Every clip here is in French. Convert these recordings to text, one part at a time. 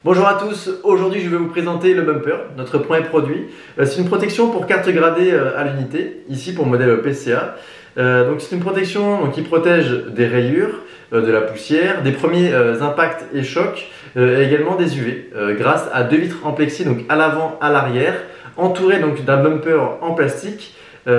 Bonjour à tous, aujourd'hui je vais vous présenter le bumper, notre premier produit. C'est une protection pour carte gradée à l'unité, ici pour le modèle PCA. Donc c'est une protection qui protège des rayures, de la poussière, des premiers impacts et chocs, et également des UV, grâce à deux vitres en plexi, donc à l'avant, à l'arrière, entourées donc d'un bumper en plastique.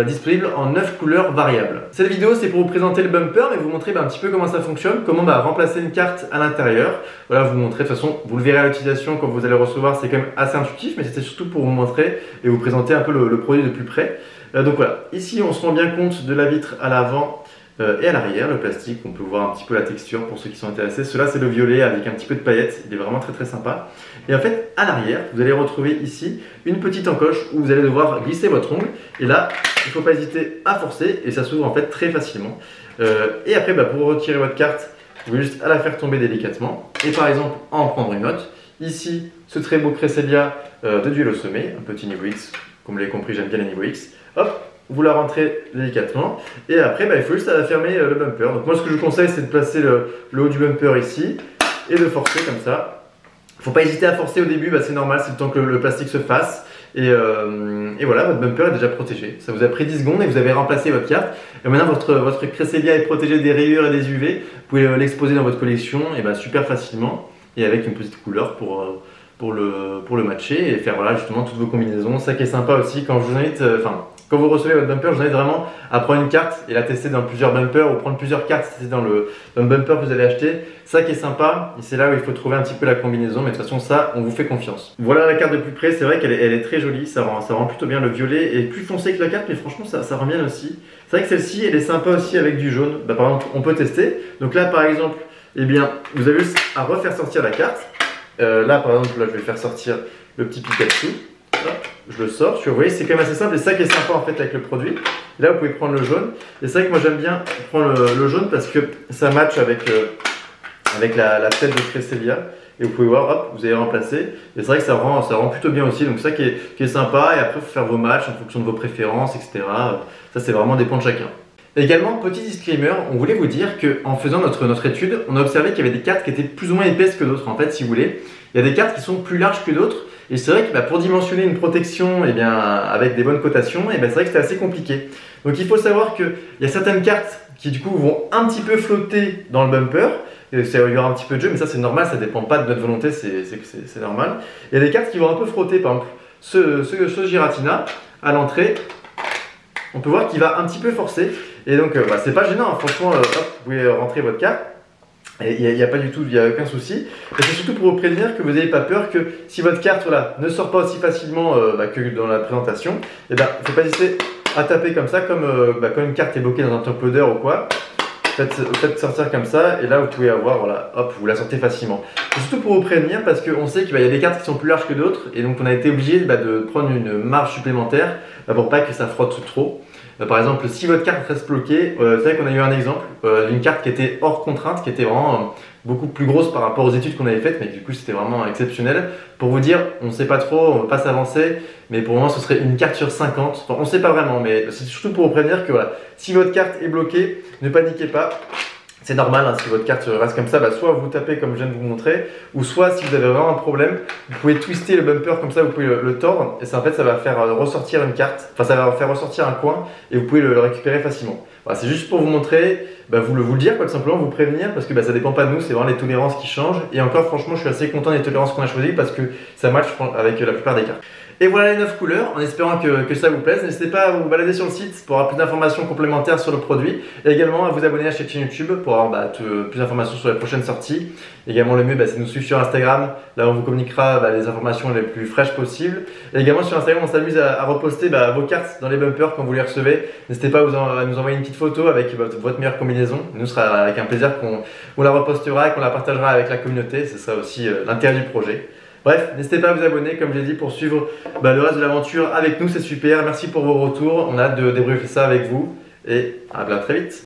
Disponible en 9 couleurs variables. Cette vidéo c'est pour vous présenter le bumper et vous montrer un petit peu comment ça fonctionne, comment remplacer une carte à l'intérieur. Voilà, vous montrer, de toute façon vous le verrez à l'utilisation quand vous allez recevoir, c'est quand même assez intuitif, mais c'était surtout pour vous montrer et vous présenter un peu le produit de plus près. Donc voilà, ici on se rend bien compte de la vitre à l'avant et à l'arrière, le plastique, on peut voir un petit peu la texture pour ceux qui sont intéressés. Celui-là c'est le violet avec un petit peu de paillettes, il est vraiment très sympa. Et en fait à l'arrière, vous allez retrouver ici une petite encoche où vous allez devoir glisser votre ongle. Et là, il ne faut pas hésiter à forcer et ça s'ouvre en fait très facilement. Et après pour retirer votre carte, vous pouvez juste à la faire tomber délicatement. Et par exemple en prendre une autre. Ici, ce très beau Cresselia de duel au sommet, un petit niveau X. Comme vous l'avez compris, j'aime bien les niveaux X. Hop, vous la rentrez délicatement et après il faut juste fermer le bumper. Donc moi ce que je vous conseille c'est de placer le haut du bumper ici et de forcer comme ça. Il ne faut pas hésiter à forcer au début, c'est normal, c'est le temps que le plastique se fasse. Et voilà, votre bumper est déjà protégé. Ça vous a pris 10 secondes et vous avez remplacé votre carte. Et maintenant votre Cresselia est protégé des rayures et des UV. Vous pouvez l'exposer dans votre collection et super facilement et avec une petite couleur pour le matcher et faire justement toutes vos combinaisons. Ça qui est sympa aussi quand je vous invite, quand vous recevez votre bumper, je vous invite vraiment à prendre une carte et la tester dans plusieurs bumpers ou prendre plusieurs cartes dans le bumper que vous allez acheter. Ça qui est sympa, et c'est là où il faut trouver un petit peu la combinaison, mais de toute façon ça, on vous fait confiance. Voilà la carte de plus près, c'est vrai qu'elle est très jolie, ça rend plutôt bien. Le violet est plus foncé que la carte, mais franchement ça rend bien aussi. C'est vrai que celle-ci, elle est sympa aussi avec du jaune. Par exemple, on peut tester. Donc là par exemple, vous avez juste à refaire sortir la carte. Là par exemple, je vais faire sortir le petit Pikachu. Je le sors, vous voyez c'est quand même assez simple et c'est ça qui est sympa en fait avec le produit. Et là vous pouvez prendre le jaune et c'est vrai que moi j'aime bien prendre le jaune parce que ça match avec la tête de Cresselia et vous pouvez voir, hop, vous avez remplacé et c'est vrai que ça rend plutôt bien aussi, donc ça qui est sympa. Et après il faut faire vos matchs en fonction de vos préférences, etc. Ça c'est vraiment dépend de chacun. Également, petit disclaimer, on voulait vous dire qu'en faisant notre étude, on a observé qu'il y avait des cartes qui étaient plus ou moins épaisses que d'autres. En fait, si vous voulez, il y a des cartes qui sont plus larges que d'autres. Et c'est vrai que pour dimensionner une protection avec des bonnes cotations, c'est vrai que c'était assez compliqué. Donc il faut savoir qu'il y a certaines cartes qui du coup vont un petit peu flotter dans le bumper. Il y aura un petit peu de jeu, mais ça c'est normal, ça ne dépend pas de notre volonté, c'est normal. Il y a des cartes qui vont un peu frotter, par exemple ce Giratina à l'entrée. On peut voir qu'il va un petit peu forcer. Et donc c'est pas gênant, hein. Franchement, hop, vous pouvez rentrer votre carte. Et il n'y a pas du tout, il n'y a aucun souci. Et c'est surtout pour vous prévenir que vous n'ayez pas peur que si votre carte ne sort pas aussi facilement que dans la présentation, il ne faut pas hésiter à taper comme ça, comme quand une carte est bloquée dans un top loader ou quoi. Faites sortir comme ça et là vous pouvez avoir, voilà, hop, vous la sortez facilement. C'est surtout pour vous prévenir parce qu'on sait qu'il y a des cartes qui sont plus larges que d'autres et donc on a été obligé de prendre une marge supplémentaire pour pas que ça frotte trop. Par exemple, si votre carte reste bloquée, c'est vrai qu'on a eu un exemple d'une carte qui était hors contrainte, qui était vraiment beaucoup plus grosse par rapport aux études qu'on avait faites, mais du coup c'était vraiment exceptionnel. Pour vous dire, on ne sait pas trop, on ne veut pas s'avancer, mais pour le moment ce serait une carte sur 50. Enfin, on ne sait pas vraiment, mais c'est surtout pour vous prévenir que voilà, si votre carte est bloquée, ne paniquez pas. C'est normal, hein, si votre carte reste comme ça, soit vous tapez comme je viens de vous montrer, ou soit si vous avez vraiment un problème, vous pouvez twister le bumper comme ça, vous pouvez le tordre, et ça, en fait ça va faire ressortir une carte, ça va faire ressortir un coin, et vous pouvez le récupérer facilement. Voilà, c'est juste pour vous montrer, vous le dire, tout simplement, vous prévenir, parce que ça dépend pas de nous, c'est vraiment les tolérances qui changent, et encore franchement je suis assez content des tolérances qu'on a choisies, parce que ça match avec la plupart des cartes. Et voilà les 9 couleurs, en espérant que ça vous plaise. N'hésitez pas à vous balader sur le site pour avoir plus d'informations complémentaires sur le produit. Et également à vous abonner à cette chaîne YouTube pour avoir plus d'informations sur les prochaines sorties. Également le mieux c'est de nous suivre sur Instagram. Là on vous communiquera les informations les plus fraîches possibles. Et également sur Instagram on s'amuse à reposter vos cartes dans les bumpers quand vous les recevez. N'hésitez pas à nous envoyer une petite photo avec votre meilleure combinaison. Nous ce sera avec un plaisir qu'on la repostera et qu'on la partagera avec la communauté. C'est ça aussi l'intérêt du projet. Bref, n'hésitez pas à vous abonner, comme j'ai dit, pour suivre le reste de l'aventure avec nous, c'est super. Merci pour vos retours, on a hâte de débriefer ça avec vous et à très vite.